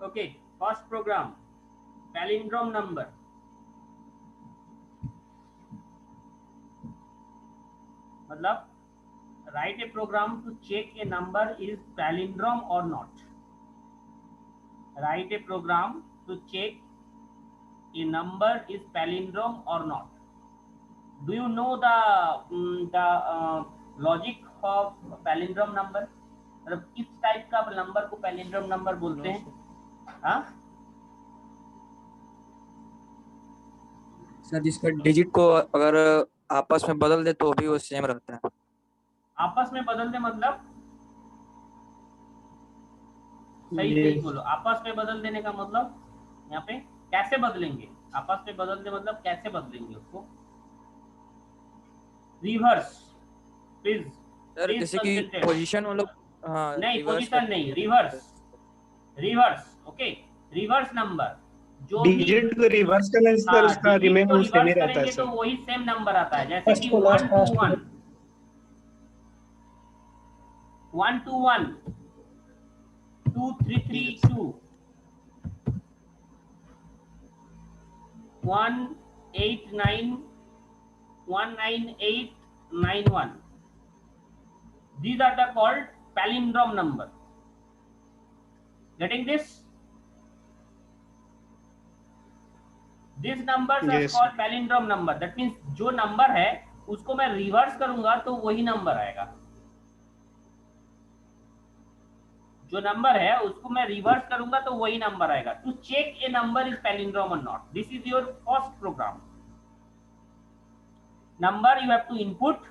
Okay, first program palindrome number. मतलब write a program to check a number is palindrome or not. Write a program to check a number is palindrome or not. Do you know the logic of palindrome number? मतलब किस type का number को palindrome number बोलते हैं? हाँ sir, जिसका digit को अगर आपस में बदल दे तो भी वो सेम रहता है. आपस में बदल दे मतलब सही बोलो. आपस में बदल देने का मतलब यहाँ पे कैसे बदलेंगे? आपस में बदल दे मतलब कैसे बदलेंगे उसको? Reverse please. सर, जैसे कि पोजीशन मतलब नहीं, पोजीशन नहीं, रिवर्स. ओके, रिवर्स नंबर जो डिजिट को रिवर्स करने से सर उसका रिमेन वो सेम ही रहता है तो सर. वही सेम नंबर आता है. जैसे कि 1 to 1 1 to 1 2 3 3 2 1 8 9 1 9 8 9 1. These are the called palindrome number. Getting this? These numbers are called palindrome number. That means जो नंबर है उसको मैं रिवर्स करूंगा तो वही नंबर आएगा. जो नंबर है उसको मैं रिवर्स करूंगा तो वही नंबर आएगा. To check a number is palindrome और not. This is your first program. Number you have to input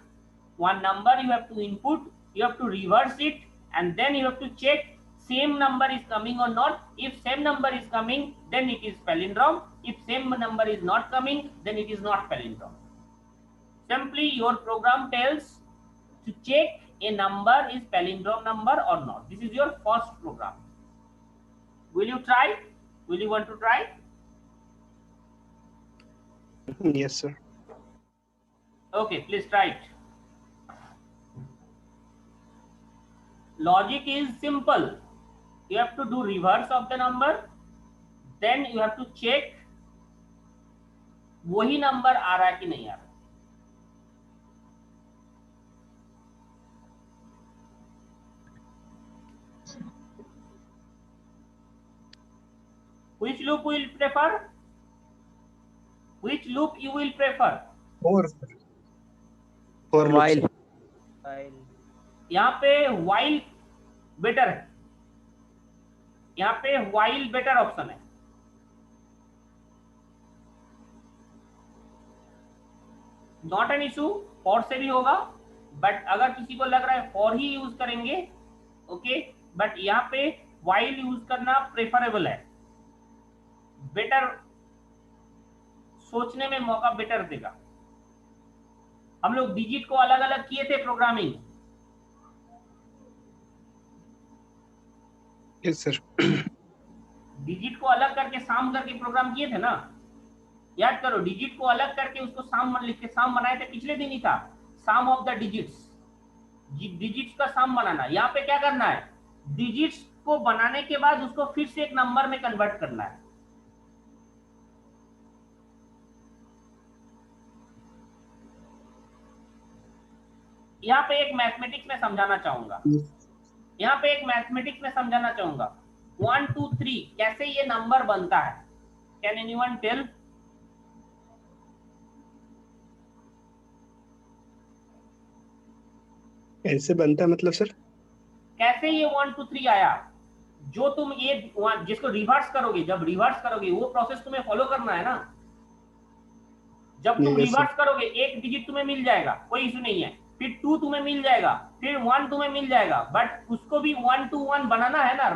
one number, you have to input, you have to reverse it, and then you have to check same number is coming or not. If same number is coming, then it is palindrome. If same number is not coming, then it is not palindrome. Simply your program tells to check a number is palindrome number or not. This is your first program. Will you try? Will you want to try? Yes sir. Okay, please try it. Logic is simple. You have to do reverse of the number, then you have to check वही number आ रहा है कि नहीं आ रहा. Which loop will prefer? Which loop you will prefer? For while. यहाँ पे while better है. यहाँ पे while बेटर ऑप्शन है. नॉट एन इशू, फॉर से भी होगा, बट अगर किसी को लग रहा है फॉर ही यूज करेंगे, ओके, बट यहाँ पे while यूज करना प्रेफरेबल है. बेटर सोचने में मौका बेटर देगा. हम लोग डिजिट को अलग अलग किए थे प्रोग्रामिंग. Yes sir. डिजिट को अलग करके साम करके प्रोग्राम किए थे ना. याद करो, डिजिट को अलग करके उसको साम लिख के साम बनाए थे. पिछले दिन ही था psalm of the digits. Digits का साम बनाना. यहाँ पे क्या करना है, डिजिट्स को बनाने के बाद उसको फिर से एक नंबर में कन्वर्ट करना है. यहाँ पे एक मैथमेटिक्स में समझाना चाहूंगा. यहाँ पे एक मैथमेटिक्स में समझाना चाहूंगा. 1 2 3 कैसे ये नंबर बनता है? Can anyone tell? कैसे बनता है मतलब सर? कैसे ये 1 2 3 आया? जो तुम ये जिसको रिवर्स करोगे, जब रिवर्स करोगे वो प्रोसेस तुम्हें फॉलो करना है ना. जब तुम रिवर्स करोगे एक डिजिट तुम्हें मिल जाएगा, कोई इशू नहीं है. फिर 2 तुम्हें मिल जाएगा, फिर 1 तुम्हें मिल जाएगा, बट उसको भी 1 to 1 बनाना है ना,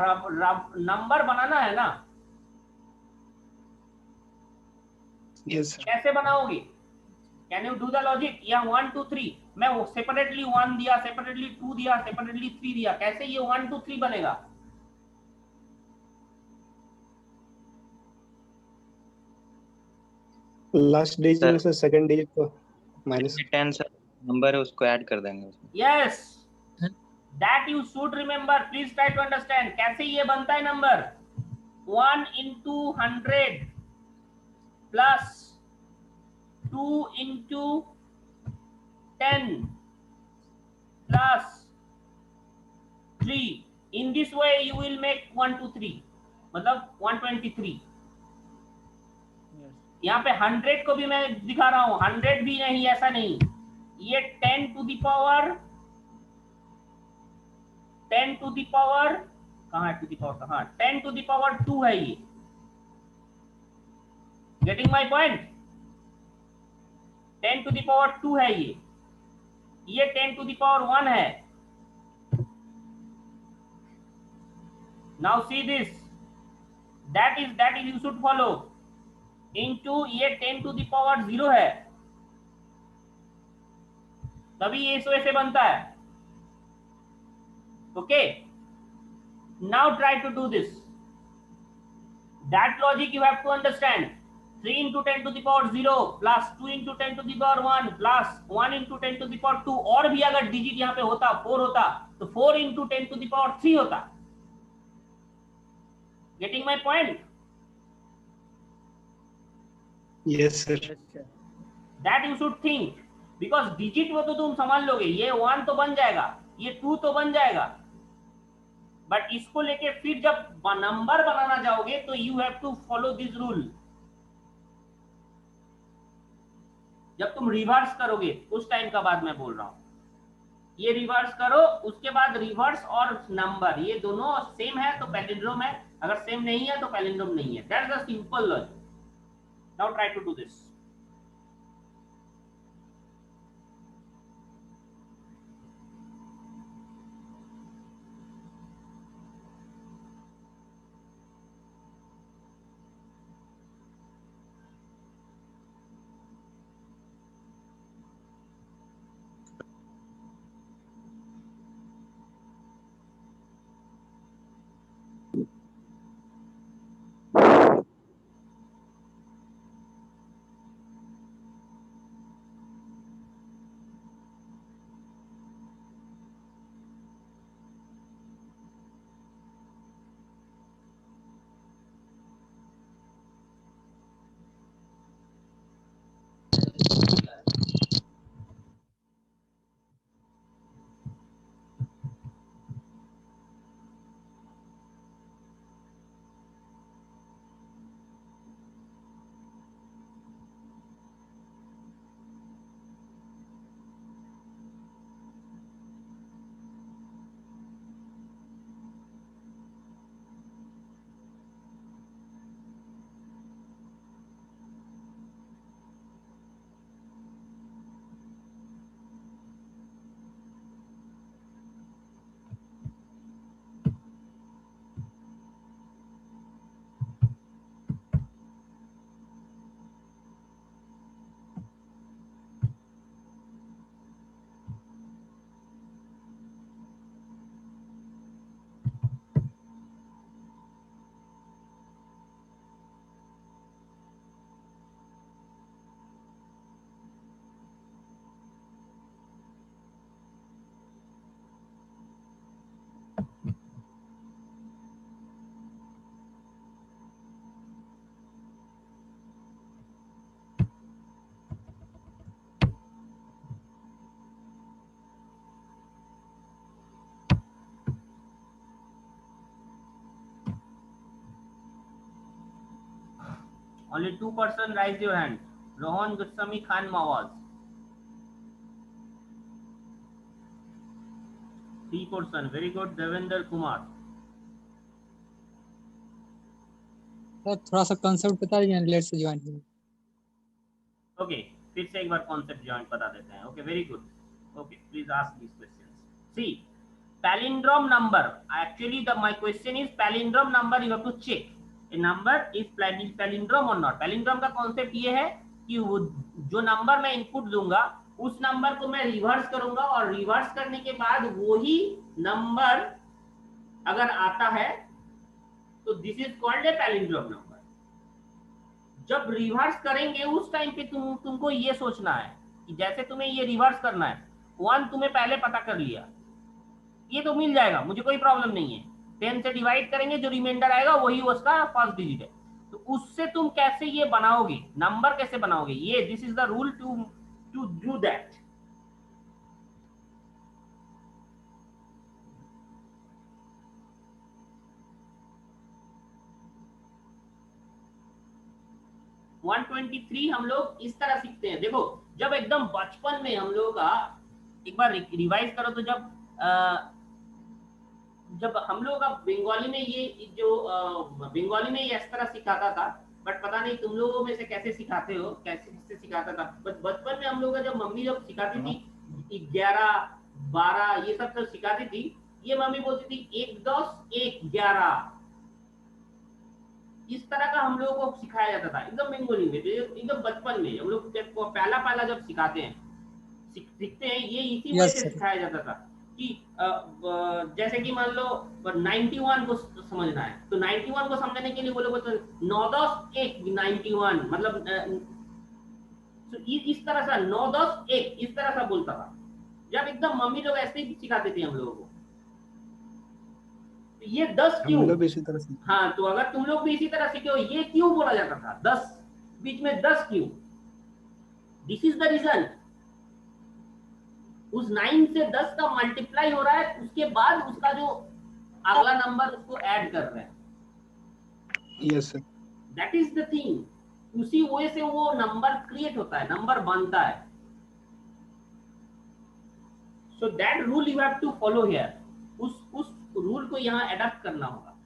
नंबर बनाना है ना. yes, कैसे बनाओगे? Can you do the logic? या 1 2 3 मैं वो सेपरेटली 1 दिया, सेपरेटली 2 दिया, सेपरेटली 3 दिया, कैसे ये 1 2 3 बनेगा? लास्ट डिजिट में से सेकंड डिजिट को माइनस 10 नंबर है उसको ऐड कर देंगे उसमें. Yes, that you should remember. Please try to understand. कैसे ये बनता है number? 1 into 100 plus 2 into 10 plus 3. In this way you will make 1 2 3 मतलब 123. यहाँ पे 100 को भी मैं दिखा रहा हूँ, 100 भी नहीं, ऐसा नहीं, ये 10 to the power कहाँ है, to the power कहाँ, 10 to the power 2 है ये. Getting my point? 10 to the power 2 है ये 10 to the power 1 है. Now see this, that is you should follow into ये 10 to the power 0 है, तभी ये इस वजह से बनता है. Okay, now try to do this. That logic you have to understand. 3 into 10 to the power 0 plus 2 into 10 to the power 1 plus 1 into 10 to the power 2. और भी अगर डिजिट यहाँ पे होता 4 होता तो 4 into 10 to the power 3 होता. Getting my point? Yes sir. That you should think, because digit वो तो तुम समझ लोगे, ये 1 तो बन जाएगा, ये 2 तो बन जाएगा, बट इसको लेके फिर जब नंबर बनाना जाओगे तो you have to follow this rule. जब तुम रिवर्स करोगे उस टाइम का बात मैं बोल रहा हूं, ये रिवर्स करो, उसके बाद रिवर्स और नंबर ये दोनों सेम है तो पैलिंड्रोम है, अगर सेम नहीं है तो पैलिंड्रोम नहीं है. That's the simple logic. Now try to do this. Only 2 person raise your hand. Rohan Goswami Khan Mawaz. 3 person. Very good. Devendra Kumar. Sir थोड़ा सा कंसेप्ट बता दीजिए, लेट से ज्वाइन किया. ओके, फिर से एक बार कॉन्सेप्ट ज्वाइन बता देते हैं. Okay, very good. Okay, please ask this questions. See, palindrome number. Actually, my question is palindrome number. You have to check a number is palindrome or not. palindrome का concept ये है कि वो जो number मैं इनपुट दूंगा उस number को मैं रिवर्स करूंगा और रिवर्स करने के बाद वही नंबर अगर आता है तो this is called a palindrome number. जब रिवर्स करेंगे उस टाइम पे तुमको ये सोचना है कि जैसे तुम्हें ये रिवर्स करना है, 1 तुम्हें पहले पता कर लिया, ये तो मिल जाएगा, मुझे कोई प्रॉब्लम नहीं है. 10 से डिवाइड करेंगे, जो रिमाइंडर आएगा वही उसका फर्स्ट डिजिट है। तो उससे तुम कैसे ये बनाओगे, नंबर कैसे बनाओगे, ये this is the rule to do that. One 123 हम लोग इस तरह सीखते हैं। देखो जब एकदम बचपन में हम लोग का, एक बार रिवाइज करो तो जब हम लोग का बंगाली में ये जो बंगाली में ये इस तरह सिखाता था, बट पता नहीं तुम लोगों में से कैसे सिखाते हो, कैसे किससे सिखाता था। बट बचपन में हम लोग का जब मम्मी जब सिखाती थी 11 12 ये सब सिखाती थी, ये मम्मी बोलती थी 1 10 1 11, इस तरह का हम लोगों को सिखाया जाता था एकदम बंगाली में। एकदम बचपन में हम लोग पहला जब सिखाते हैं सीखते हैं, ये इसी वजह से सिखाया जाता था कि जैसे कि मान लो 91 को समझना है, तो 91 को समझने के लिए वो लोग बोलते 9 10 1 91, मतलब इस तरह से 9 10 1 इस तरह से बोलता था। जब एकदम मम्मी लोग ऐसे ही सिखाते थे हम लोगों को। तो ये 10 क्यों, हम लोग इसी तरह से। हाँ, तो अगर तुम लोग भी इसी तरह सीखे हो, ये क्यों बोला जाता था 10, बीच में 10 क्यों, दिस इज द रीजन। उस 9 से 10 का मल्टीप्लाई हो रहा है, उसके बाद उसका जो अगला नंबर उसको ऐड कर रहे हैं। Yes sir, that is the thing. उसी वजह से वो नंबर क्रिएट होता है, नंबर बनता है। So that rule you have to follow here. उस रूल को यहाँ अडॉप्ट करना होगा।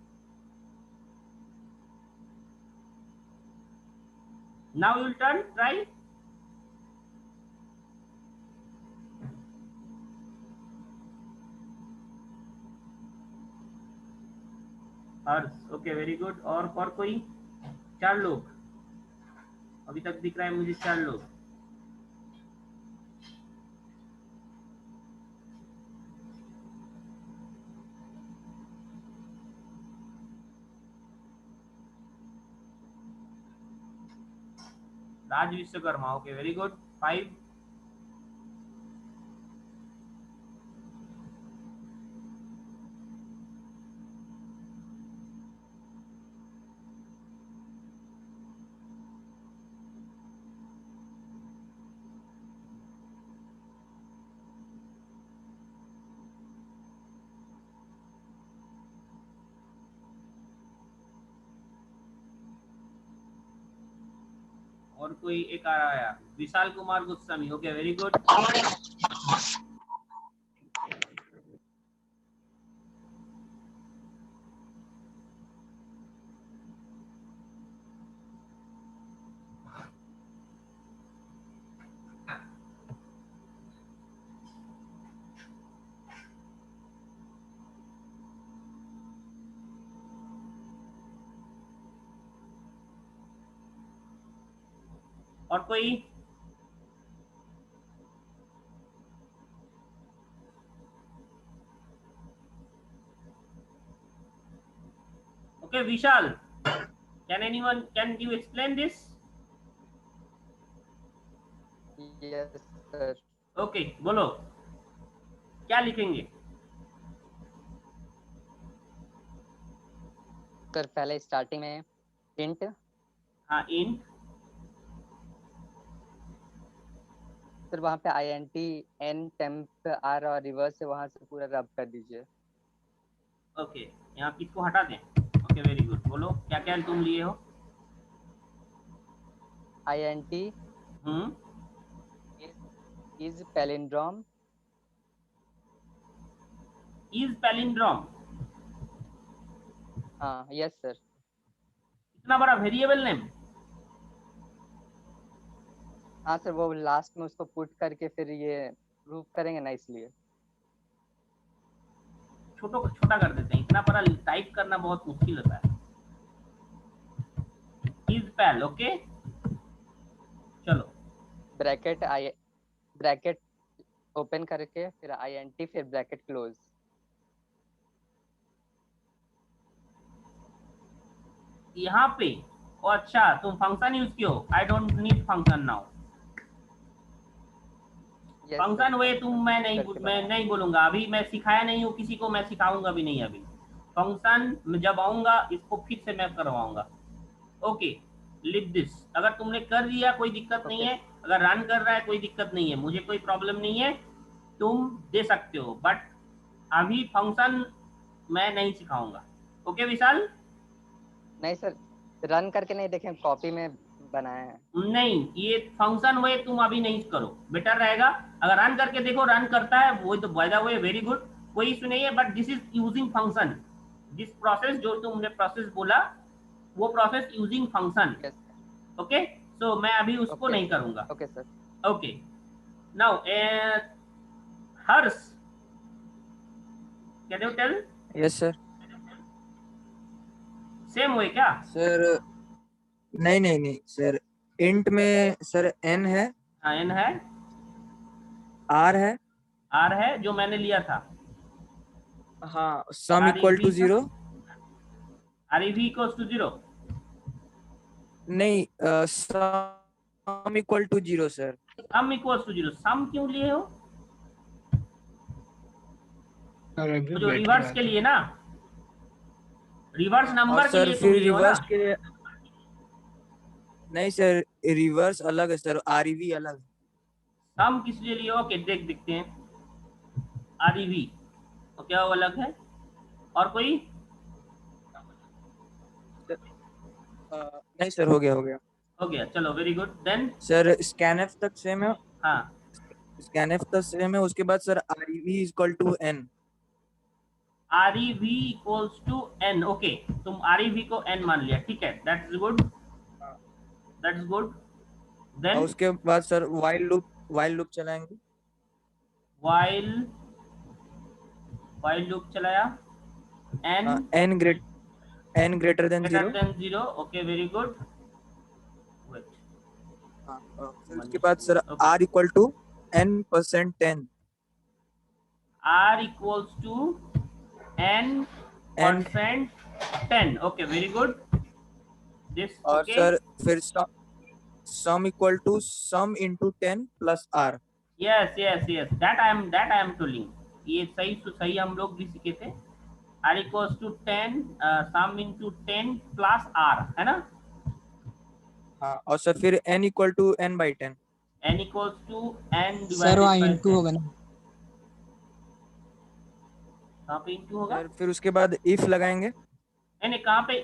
Now you will turn try. Harsh, okay very good. और कोई? 4 लोग अभी तक दिख रहा है मुझे, 4 लोग। Raj Vishwakarma, okay very good. 5। और कोई एक आ रहा है, Vishal Kumar Goswami, okay very good. और कोई? Okay Vishal, can you explain this? Yes sir. Okay बोलो, क्या लिखेंगे? सर पहले स्टार्टिंग में इंट, हाँ इंट, सर वहाँ पे INT N टेम्प आर और रिवर्स है, वहाँ से पूरा रब कर दीजिए। ओके यहाँ किसको हटा दें? Okay very good. बोलो क्या क्या तुम लिए हो? INT is palindrome, is palindrome. हाँ यस सर। इतना बड़ा वेरिएबल नेम? हाँ सर, वो लास्ट में उसको पुट करके फिर ये प्रूव करेंगे ना, इसलिए छोटा कर देते हैं, इतना बड़ा टाइप करना बहुत मुश्किल होता है। इज पैल, ओके चलो। ब्रैकेट ओपन करके फिर INT फिर ब्रैकेट क्लोज। यहाँ पे ओ अच्छा तुम फंक्शन यूज कियो। I don't need function now. Function वे तुम मैं नहीं बोलूंगा अभी, मैं सिखाया नहीं हूँ किसी को, मैं सिखाऊंगा भी नहीं अभी। फंक्शन में जब आऊंगा इसको फिर से मैं करवाऊंगा। ओके, लिख दिस। अगर तुमने कर दिया कोई दिक्कत नहीं Okay. है, अगर रन कर रहा है कोई दिक्कत नहीं है, मुझे कोई प्रॉब्लम नहीं है, तुम दे सकते हो, बट अभी फंक्शन मैं नहीं सिखाऊंगा। ओके विशाल? नहीं सर, रन करके नहीं देखें, कॉपी में बनाया है। नहीं, ये फंक्शन वे तुम अभी नहीं करो, बेटर रहेगा अगर रन करके देखो। रन करता है वो तो by the way very good, कोई इशू नहीं है, but this is using function. This process जो तुमने प्रोसेस बोला वो process using function. Yes. Okay, so मैं अभी उसको Okay. नहीं करूंगा। Okay sir. Okay, now Harsh, can you tell? Yes sir. Same way क्या? सर नहीं नहीं नहीं सर, इंट में सर n है, हाँ, एन है, r है, आर है जो मैंने लिया था, हाँ, sum equal to 0, r E V equals to 0। नहीं sum equal to 0 sir. Sum equals to 0, sum क्यों लिए हो? और अभी तो जो बैठ रिवर्स के के लिए ना, रिवर्स और नंबर के सर लिए तुम फिर लिए हो ना? रिवर्स के लिए नहीं सर, रिवर्स अलग है सर, आरईवी अलग है। सम किस लिए लिए हो? ओके, देखते हैं। आर ई वी तो क्या वो अलग है? और कोई? नहीं सर, हो गया हो गया हो गया, चलो very good. Then sir. Scanf तक सेम है, हाँ, स्कैनएफ तक सेम है, उसके बाद sir R E V is equal to n। R E V equals to N. Okay, तुम आर ई वी को एन मान लिया, ठीक है, दैट्स गुड, दैट्स गुड। और देन उसके बाद सर वाइल लूप चलाएंगे। वाइल लूप चलाया, N n greater than greater 0। Then 0। Okay, very good. Wait, फिर उसके बाद sir r equal to n% 10। R equals to n percent 10। Okay, very good. This और okay, sir फिर sum equal to sum into 10 plus r। Yes yes yes, that I am telling. ये सही हम लोग भी सीखे थे। r equals to 10 sum into 10 plus r, है ना? हाँ, और सर फिर n equal to n/10। n equals to n sir वहाँ डिवाइडेड बाय इंटू होगा 10। ना? कहाँ पे इंटू होगा? सर फिर उसके बाद इफ लगाएंगे। नहीं नहीं, कहाँ पे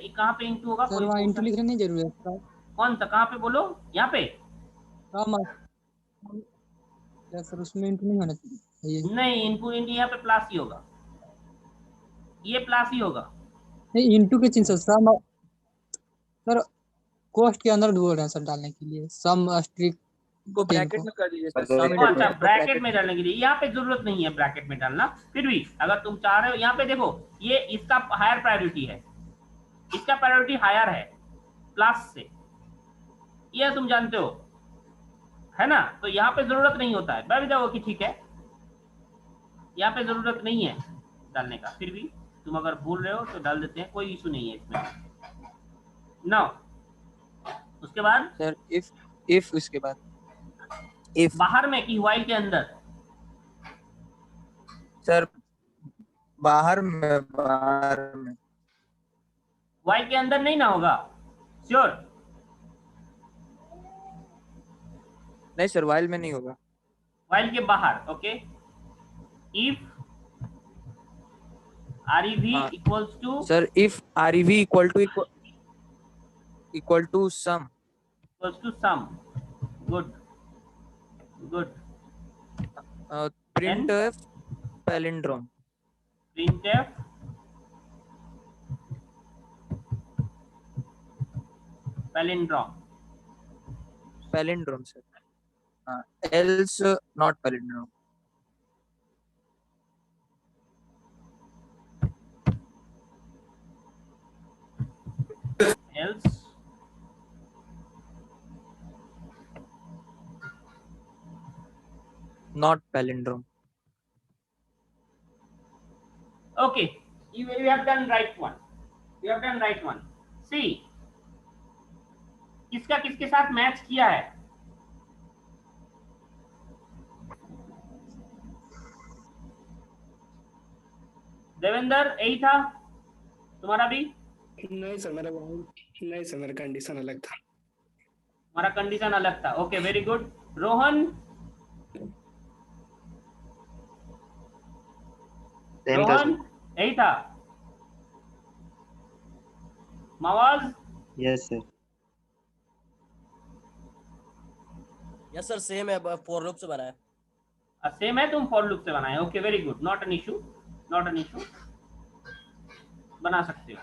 इंटू होगा? सर कोई वहाँ इंटू portion- लिखना नहीं जरूरी है सर। कौन सा? कहाँ पे बोलो? यहाँ पे? कम या सर उसमें इंटू नहीं होना चाहिए? नहीं, इनपुट इंटू यहाँ पे प्लस ही होगा, ये प्लस ही होगा। नहीं, इंटू के चिन्ह से सम सर कोष्ठ के अंदर बोल रहे हैं सर डालने के लिए, सम स्ट्रिक को 10 ब्रैकेट को। में कर दीजिए सर, अच्छा, सम ओ इनटू अच्छा, 10 को ब्रैकेट में डालने के लिए यहाँ पे जरूरत नहीं है ब्रैकेट में डालना। फिर भी अगर तुम चाह रहे हो, यहाँ पे देखो, ये इसका हायर प्रायोरिटी है, इसका प्रायोरिटी हायर है प्लस से, ये तुम जानते हो, है ना? तो यहाँ पे जरूरत नहीं होता है, मैं भी जाओ कि ठीक है, यहाँ पे जरूरत नहीं है डालने का। फिर भी तुम अगर भूल रहे हो तो डाल देते हैं, कोई इशू नहीं है इसमें। नाउ उसके बाद सर इफ उसके बाद इफ बाहर में कि व्हाइल के अंदर? सर बाहर में व्हाइल के अंदर नहीं ना होगा? श्योर? नहीं सर, वाइल में नहीं होगा। व्हाइल के बाहर। Okay, if R E V हाँ। Equals to sir if R E V equal to sum. Sum. Good good. Printf palindrome. printf palindrome sir, हाँ, else not palindrome. else not palindrome. okay, you have done right one. See, किसका किसके साथ match किया है? देवेंद्र, यही था? तुम्हारा भी? नहीं सर मेरा कंडीशन अलग था। हमारा कंडीशन अलग था। Okay, very good. Rohan? Same था रोहन सर। यही था। Mawaz? Yes sir. Yes sir same है, फॉर लूप से बना है। सेम है, तुम फॉर लूप से बनाए। Okay, very good, not an issue, not an issue, बना सकते हो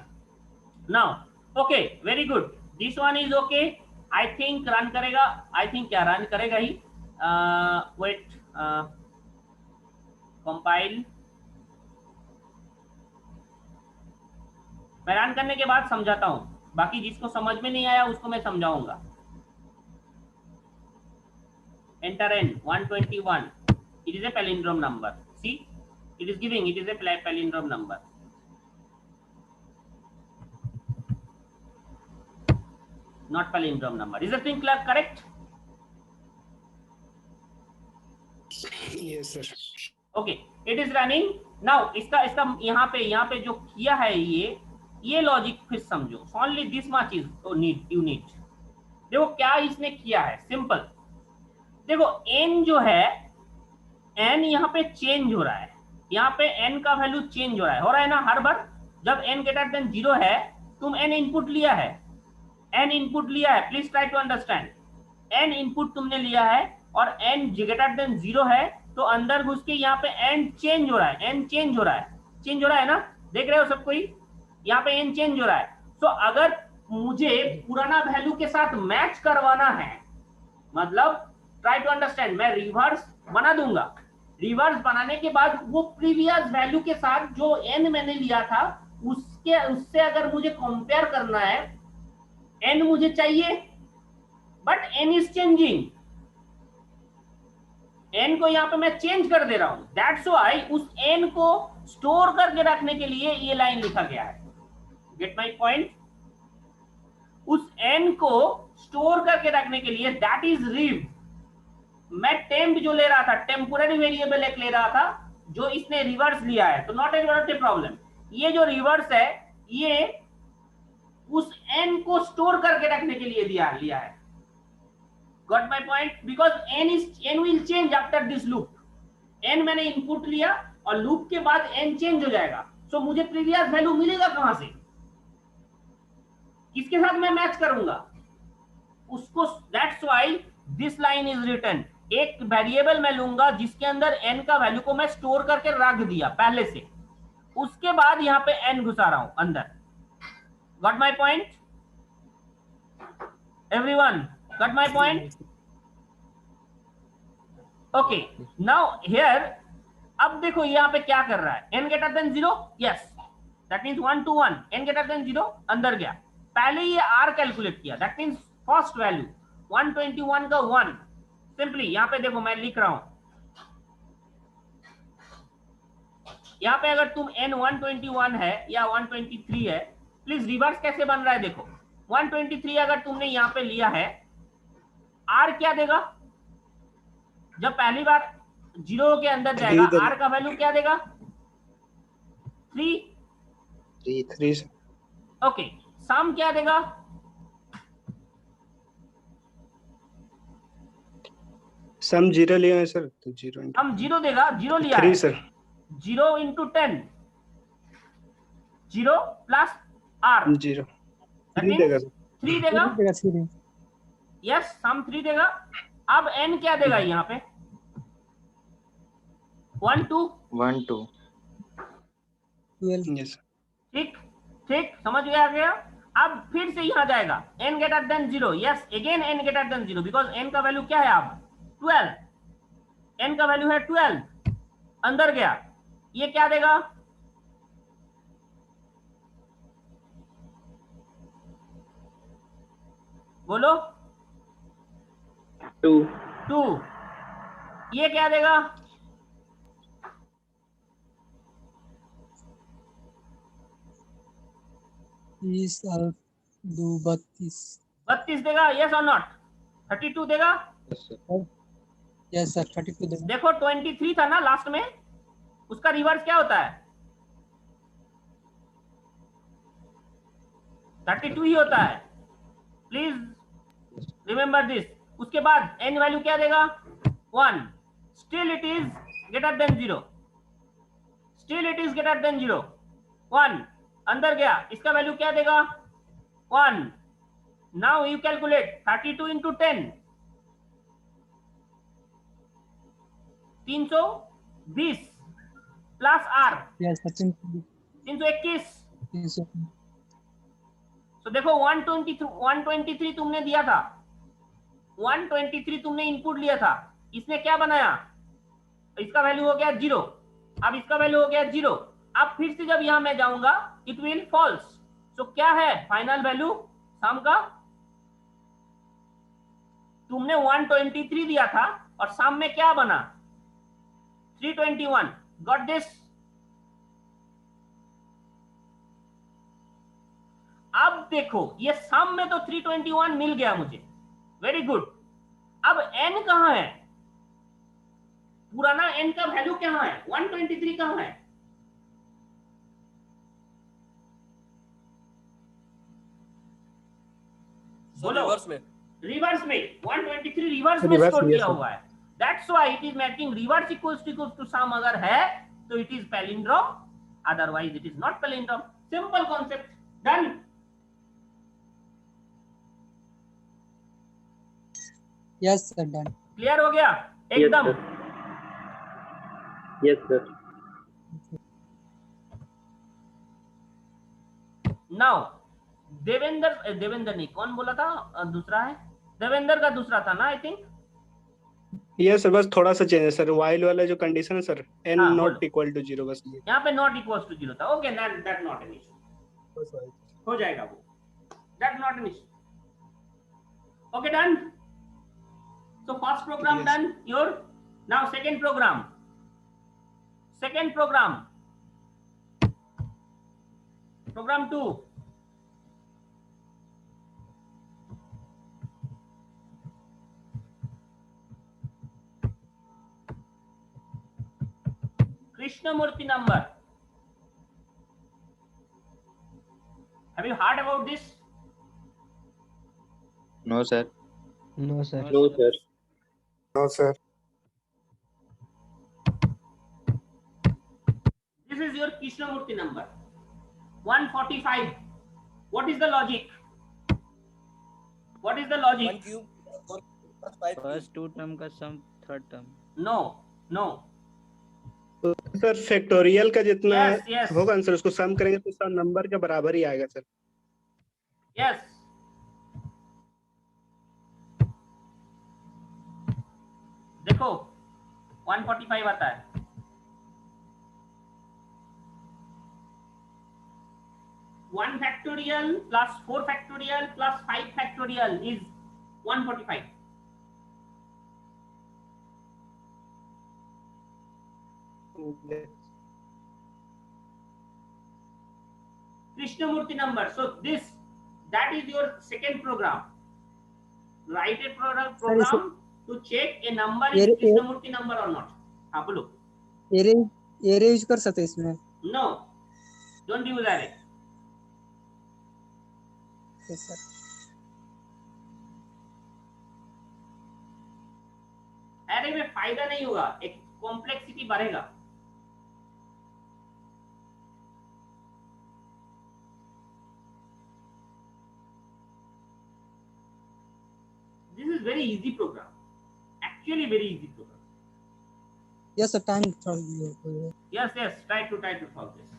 now. Okay, very good, this one is okay. I think run करेगा, आई थिंक क्या रन करेगा ही। Wait, compile. मैं रन करने के बाद समझाता हूं, बाकी जिसको समझ में नहीं आया उसको मैं समझाऊंगा। enter n 121, it is a palindrome number. See, it is giving, it is a palindrome number. Not palindrome number. Is everything clear? Correct? Yes sir. Okay, it is running now. इसका यहाँ पे जो किया है ये लॉजिक फिर समझो। Only this much is you need। देखो क्या इसने किया है, सिंपल। देखो n जो है, n यहाँ पे चेंज हो रहा है, यहाँ पे n का वैल्यू चेंज हो रहा है ना हर बार। जब n ग्रेटर देन 0 है, तुम n इनपुट लिया है, please try to understand. n input तुमने लिया है और n ग्रेटर देन 0 है, तो अंदर घुस के यहाँ पे n चेंज हो रहा है, चेंज हो रहा है ना, देख रहे हो सब कोई? यहाँ पे n चेंज हो रहा है। तो अगर मुझे पुराना वैल्यू के साथ मैच करवाना है, मतलब ट्राई टू अंडरस्टैंड, मैं रिवर्स बना दूंगा। रिवर्स बनाने के बाद वो प्रीवियस वैल्यू के साथ जो n मैंने लिया था उससे अगर मुझे कंपेयर करना है, n मुझे चाहिए, but n is changing, n को यहाँ पे मैं चेंज कर दे रहा हूं। दैट्स व्हाई उस n को स्टोर करके रखने के लिए ये लाइन लिखा गया है। Gate my point? उस n को स्टोर करके रखने के लिए, दैट इज रिव। मैं टेम्प जो ले रहा था, टेम्पोररी वेरिएबल एक ले रहा था, जो इसने रिवर्स लिया है, तो नॉट ए प्रॉब्लम। ये जो रिवर्स है, ये उस n को स्टोर करके रखने के लिए लिया है। Got my point? Because n will change after this loop. n मैंने इनपुट लिया और लूप के बाद n चेंज हो जाएगा, सो मुझे प्रीवियस वैल्यू मिलेगा कहां से? किसके साथ मैं मैच करूंगा? उसको। That's why this line is written. एक वेरिएबल मैं लूंगा जिसके अंदर n का वैल्यू को मैं स्टोर करके रख दिया पहले से, उसके बाद यहाँ पे n घुसा रहा हूं अंदर। Got my point? Everyone got my point? Okay, now here, अब देखो यहाँ पे क्या कर रहा है, n greater then 0, yes, that means 1 to 1, n greater then 0 अंदर गया, पहले ये r कैलकुलेट किया, दैट मींस फर्स्ट वैल्यू 121 का 1। सिंपली यहाँ पे देखो मैं लिख रहा हूं, यहाँ पे अगर तुम n 121 है या 123 है, प्लीज रिवर्स कैसे बन रहा है देखो। 123 अगर तुमने यहाँ पे लिया है, r क्या देगा? जब पहली बार 0 के अंदर जाएगा, r का वैल्यू क्या देगा? 3। ओके, सम क्या देगा? सम 0 लिया है सर, तो 0 हम 0 देगा, 0 लिया 3 है sir. 0 into 10, 0 plus r, 0 that 3 means देगा सर। 3 देगा। यस, सम 3 देगा। अब n क्या देगा यहाँ पे? 1 2 12 यस ठीक, समझ गया। अब फिर से यहाँ जाएगा, n greater then 0, yes, again n greater then 0, because n का वैल्यू क्या है अब? 12, n का वैल्यू है 12, अंदर गया, ये क्या देगा? बोलो। 2, ये क्या देगा? इस 32 देगा, यस और नॉट? 32 देगा? यस सर 32 देगा। देखो 23 था ना लास्ट में, उसका रिवर्स क्या होता है? 32 ही होता है, प्लीज रिमेंबर दिस। उसके बाद n वैल्यू क्या देगा 1, still it is greater than 0, still it is greater than 0, 1 अंदर गया, इसका वैल्यू क्या देगा 1। Now you calculate 32 into 10, 320 plus r yes sir 321। 300 तो देखो 123 तुमने दिया था, 123 तुमने इनपुट लिया था, इसने क्या बनाया, इसका वैल्यू हो गया 0, अब इसका वैल्यू हो गया 0। अब फिर से जब यहां मैं जाऊंगा इट विल फॉल्स। तो क्या है फाइनल वैल्यू सम का, तुमने 123 दिया था और सम में क्या बना 321, गॉट दिस। अब देखो ये सम में तो 321 मिल गया मुझे, वेरी गुड। अब n कहां है, पुराना n का वैल्यू कहां है, 123 कहां है, बोलो। रिवर्स में रिवर्स में 123 रिवर्स में Reverse स्टोर में, किया yes, sir. हुआ है, that's why it is matching reverse equals to sum अगर है तो it is palindrome, otherwise it is not palindrome. Simple concept, done. Yes sir done. Clear हो गया एकदम। Yes sir. नाउ देवेंद्र नहीं, कौन बोला था दूसरा है, देवेंद्र का दूसरा था ना आई थिंक। ये सर बस थोड़ा सा चेंज है सर, वाइल वाला जो कंडीशन है सर n हाँ, नॉट बोलो। इक्वल टू 0 बस ये। यहाँ पे नॉट इक्वल्स टू 0 था, okay that not an issue, हो जाएगा वो, that not an issue. Okay done. So first program Yes. done, your now second program, program 2, Krishnamurti number. Have you heard about this? No sir. No sir. No sir. No sir. This is your Krishnamurti number 145. What is the logic? What is the logic? 1 cube और plus 5 cube. First two term का sum third term. No. तो sir factorial का जितना Yes. होगा ना sir उसको सम करेंगे तो सर नंबर के बराबर ही आएगा सर। Yes. देखो 145 आता है, 1 factorial plus 4 factorial plus 5 factorial is 145. Krishnamurti number. So that is your second program. Write a program to check a number is Krishnamurti number or not. हाँ बोलो। एरे यूज कर सकते हैं इसमें? No, don't use array. Yes sir. array में फायदा नहीं होगा, एक कॉम्प्लेक्सिटी बढ़ेगा। This is very easy program. Actually very easy program. Yes sir time थोड़ा। Yes, try to solve this.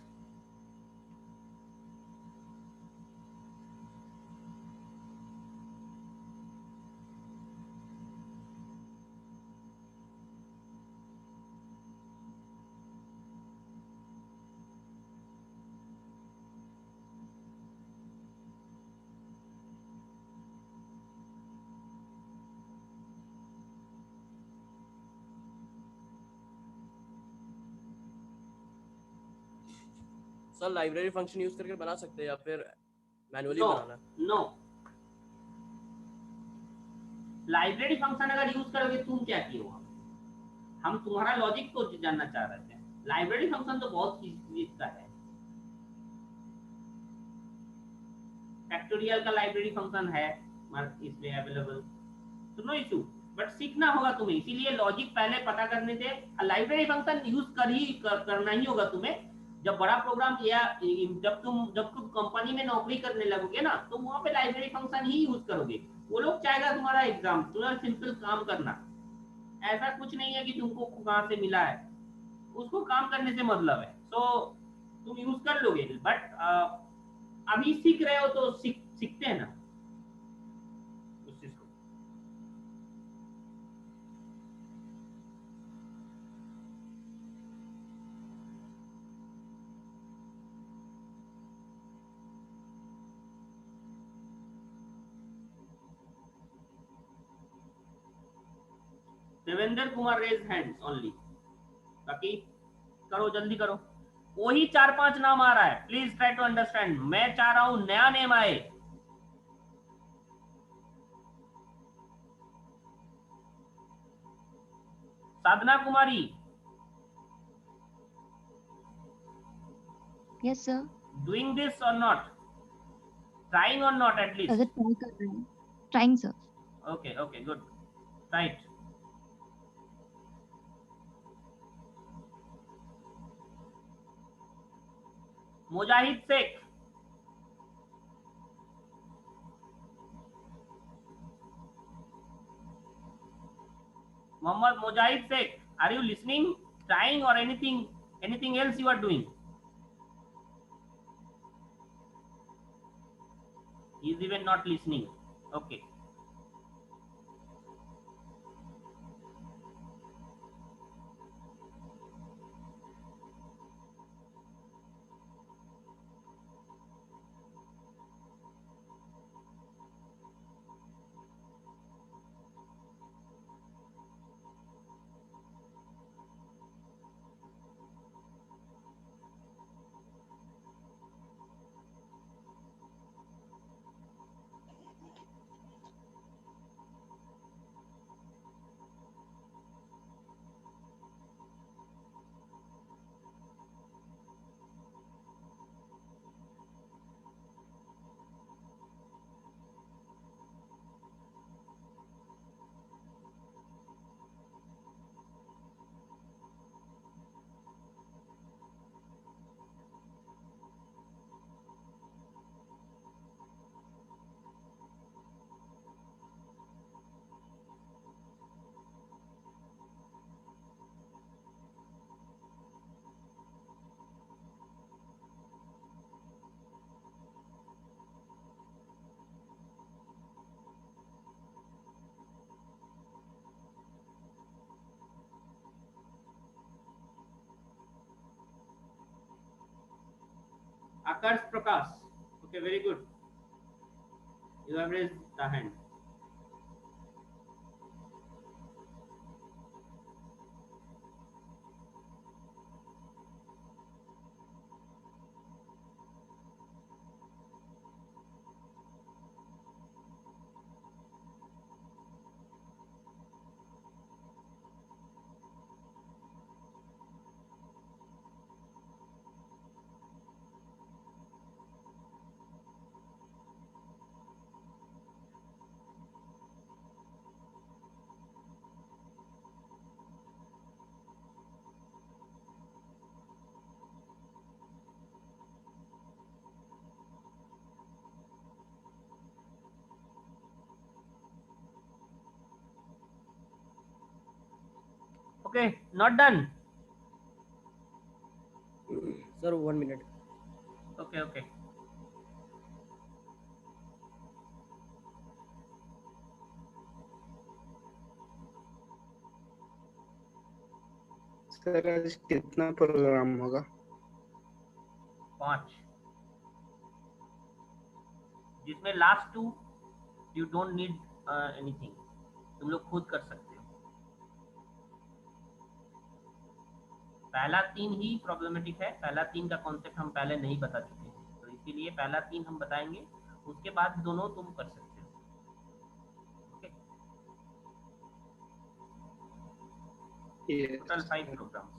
Sir library function use करके बना सकते हैं या फिर मैनुअली No, बनाना है? no. लाइब्रेरी फंक्शन अगर यूज करोगे तुम क्या किए हो, हम तुम्हारा लॉजिक को जानना चाह रहे थे। लाइब्रेरी फंक्शन तो बहुत चीज का है। फैक्टोरियल का लाइब्रेरी फंक्शन है इसमें अवेलेबल, तो नो इशू, बट सीखना होगा तुम्हें, इसीलिए लॉजिक पहले पता करने से लाइब्रेरी फंक्शन यूज करना ही होगा तुम्हें। जब बड़ा प्रोग्राम या जब तुम कंपनी में नौकरी करने लगोगे ना, तो वहां पे लाइब्रेरी फंक्शन ही यूज करोगे। वो लोग चाहेगा तुम्हारा एग्जाम, तुम्हारा सिंपल काम करना, ऐसा कुछ नहीं है कि तुमको कहाँ से मिला है, उसको काम करने से मतलब है। तो तुम यूज कर लोगे, बट अभी सीख रहे हो तो सीखते हैं ना उस चीज को। Devendra Kumar raise hands only, बाकी करो जल्दी करो। वही 4-5 नाम आ रहा है, प्लीज ट्राई टू अंडरस्टैंड। मैं चाह रहा हूं नया नेम आए। Sadhana Kumari, yes sir. Doing this or not, trying or not at least? अगर ट्राई कर रहे हैं, trying sir. Okay okay good, right. Mujahid Sheikh, Mohammad Mujahid Sheikh, are you listening, trying or anything else you are doing? He is even not listening. Okay. Akash Prakash. Okay, very good. You have raised the hand. Okay, not done. Sir, 1 minute. Okay, okay. Sir आज कितना programme होगा? 5, जिसमें last 2 you don't need anything, तुम लोग खुद कर सकते हो। पहला 3 ही प्रॉब्लमेटिक है, पहला 3 का कॉन्सेप्ट हम पहले नहीं बता चुके हैं, तो इसीलिए पहला 3 हम बताएंगे, उसके बाद दोनों तुम कर सकते हो। Okay, total 5 programs.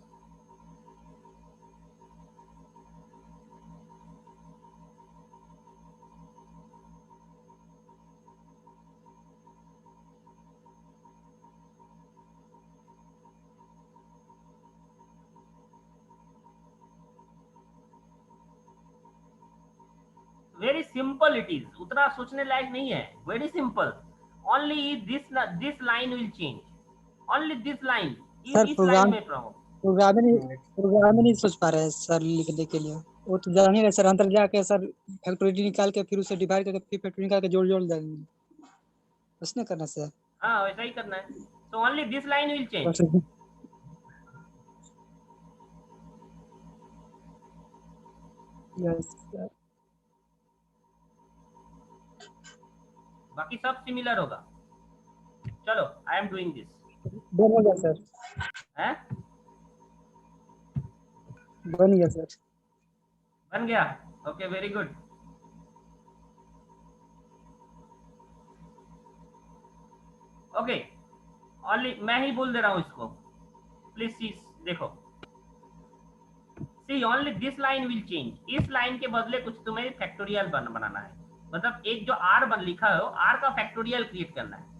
Very simple it is, उतना सोचने लायक नहीं है, very simple. Only this line will change, only this line, sir इस लाइन में प्रॉब्लम। प्रोग्राम नहीं सोच पा रहे हैं सर लिखने के लिए। वो तो जान ही रहे सर, अंदर जाके सर फैक्टोरियल निकाल के फिर उसे डिवाइड करके फिर फैक्टोरियल निकाल के जोड़ देंगे, उसने करना सर। हाँ वैसा ही करना है। So only this line will change. Yes sir. बाकी सब सिमिलर होगा। चलो आई एम डूइंग दिस। बन गया सर, हैं? बन गया सर। बन गया, okay very good. Okay only मैं ही बोल दे रहा हूं इसको, प्लीज सी, देखो see only this line will change. इस लाइन के बदले कुछ तुम्हें फैक्टोरियल बनाना है, मतलब एक जो आर बन लिखा है आर का फैक्टोरियल क्रिएट करना है।